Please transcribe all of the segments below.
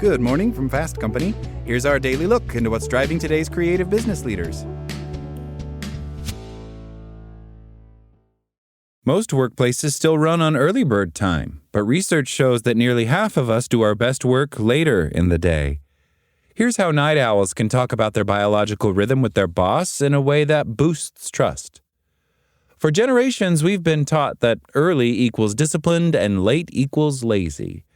Good morning from Fast Company. Here's our daily look into what's driving today's creative business leaders. Most workplaces still run on early bird time, but research shows that nearly half of us do our best work later in the day. Here's how night owls can talk about their biological rhythm with their boss in a way that boosts trust. For generations, we've been taught that early equals disciplined and late equals lazy.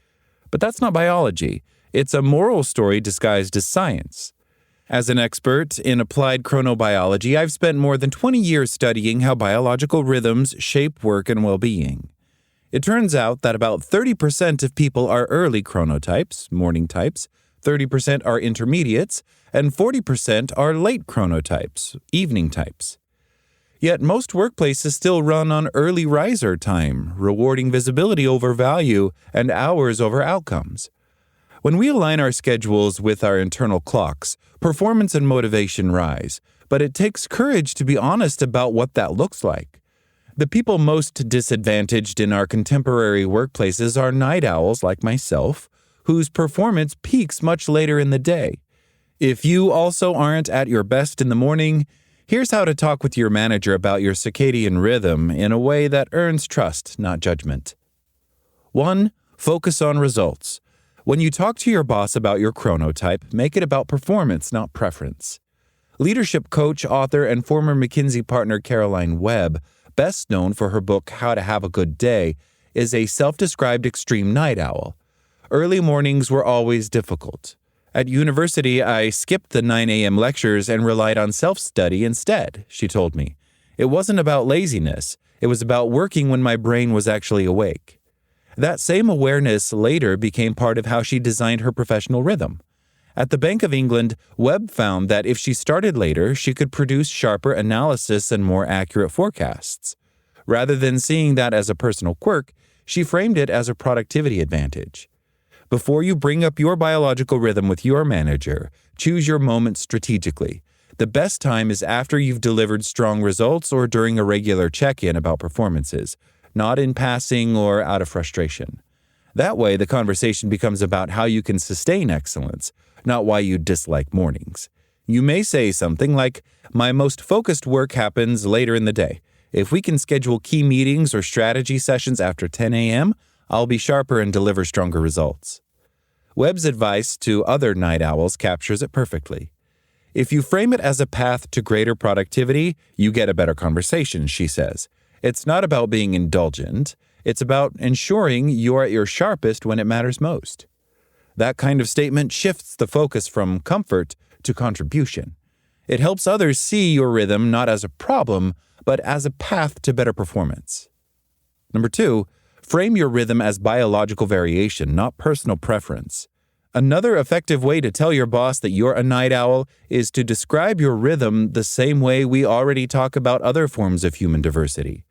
But that's not biology. It's a moral story disguised as science. As an expert in applied chronobiology, I've spent more than 20 years studying how biological rhythms shape work and well-being. It turns out that about 30% of people are early chronotypes, morning types, 30% are intermediates, and 40% are late chronotypes, evening types. Yet most workplaces still run on early riser time, rewarding visibility over value and hours over outcomes. When we align our schedules with our internal clocks, performance and motivation rise, but it takes courage to be honest about what that looks like. The people most disadvantaged in our contemporary workplaces are night owls like myself, whose performance peaks much later in the day. If you also aren't at your best in the morning, here's how to talk with your manager about your circadian rhythm in a way that earns trust, not judgment. 1. Focus on results. When you talk to your boss about your chronotype, make it about performance, not preference. Leadership coach, author, and former McKinsey partner Caroline Webb, best known for her book How to Have a Good Day, is a self-described extreme night owl. Early mornings were always difficult. At university, I skipped the 9 a.m. lectures and relied on self-study instead, she told me. It wasn't about laziness. It was about working when my brain was actually awake. That same awareness later became part of how she designed her professional rhythm. At the Bank of England, Webb found that if she started later, she could produce sharper analysis and more accurate forecasts. Rather than seeing that as a personal quirk, she framed it as a productivity advantage. Before you bring up your biological rhythm with your manager, choose your moment strategically. The best time is after you've delivered strong results or during a regular check-in about performances, not in passing or out of frustration. That way, the conversation becomes about how you can sustain excellence, not why you dislike mornings. You may say something like, "My most focused work happens later in the day. If we can schedule key meetings or strategy sessions after 10 a.m., I'll be sharper and deliver stronger results." Webb's advice to other night owls captures it perfectly. If you frame it as a path to greater productivity, you get a better conversation, she says. It's not about being indulgent. It's about ensuring you're at your sharpest when it matters most. That kind of statement shifts the focus from comfort to contribution. It helps others see your rhythm not as a problem, but as a path to better performance. 2, frame your rhythm as biological variation, not personal preference. Another effective way to tell your boss that you're a night owl is to describe your rhythm the same way we already talk about other forms of human diversity.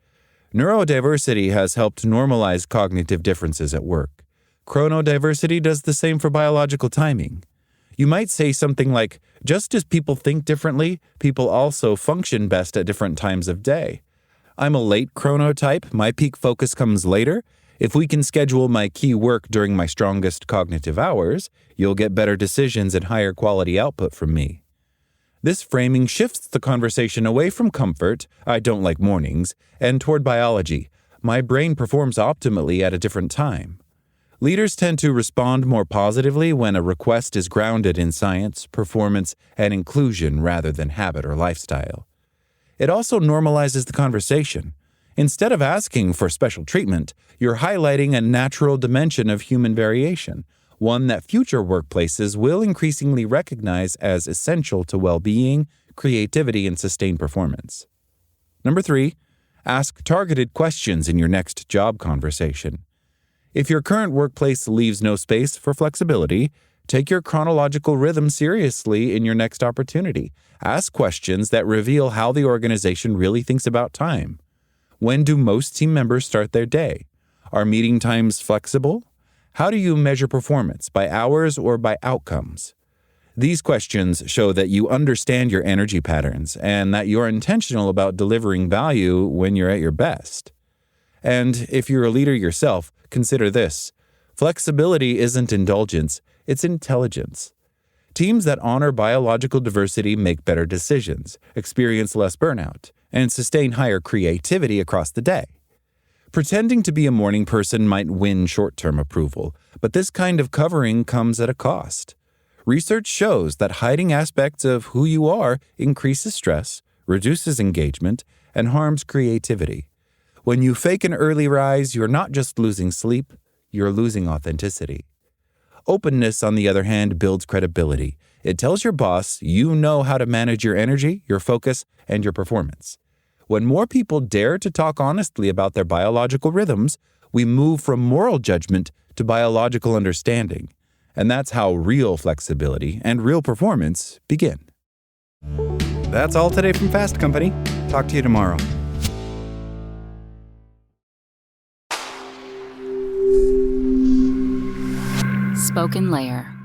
Neurodiversity has helped normalize cognitive differences at work. Chronodiversity does the same for biological timing. You might say something like, just as people think differently, people also function best at different times of day. I'm a late chronotype, my peak focus comes later. If we can schedule my key work during my strongest cognitive hours, you'll get better decisions and higher quality output from me. This framing shifts the conversation away from comfort, I don't like mornings, and toward biology. My brain performs optimally at a different time. Leaders tend to respond more positively when a request is grounded in science, performance, and inclusion rather than habit or lifestyle. It also normalizes the conversation. Instead of asking for special treatment, you're highlighting a natural dimension of human variation, one that future workplaces will increasingly recognize as essential to well-being, creativity, and sustained performance. 3, ask targeted questions in your next job conversation. If your current workplace leaves no space for flexibility, take your chronological rhythm seriously in your next opportunity. Ask questions that reveal how the organization really thinks about time. When do most team members start their day? Are meeting times flexible? How do you measure performance, by hours or by outcomes? These questions show that you understand your energy patterns and that you're intentional about delivering value when you're at your best. And if you're a leader yourself, consider this. Flexibility isn't indulgence, it's intelligence. Teams that honor biological diversity make better decisions, experience less burnout, and sustain higher creativity across the day. Pretending to be a morning person might win short-term approval, but this kind of covering comes at a cost. Research shows that hiding aspects of who you are increases stress, reduces engagement, and harms creativity. When you fake an early rise, you're not just losing sleep, you're losing authenticity. Openness, on the other hand, builds credibility. It tells your boss you know how to manage your energy, your focus, and your performance. When more people dare to talk honestly about their biological rhythms, we move from moral judgment to biological understanding. And that's how real flexibility and real performance begin. That's all today from Fast Company. Talk to you tomorrow. SpokenLayer.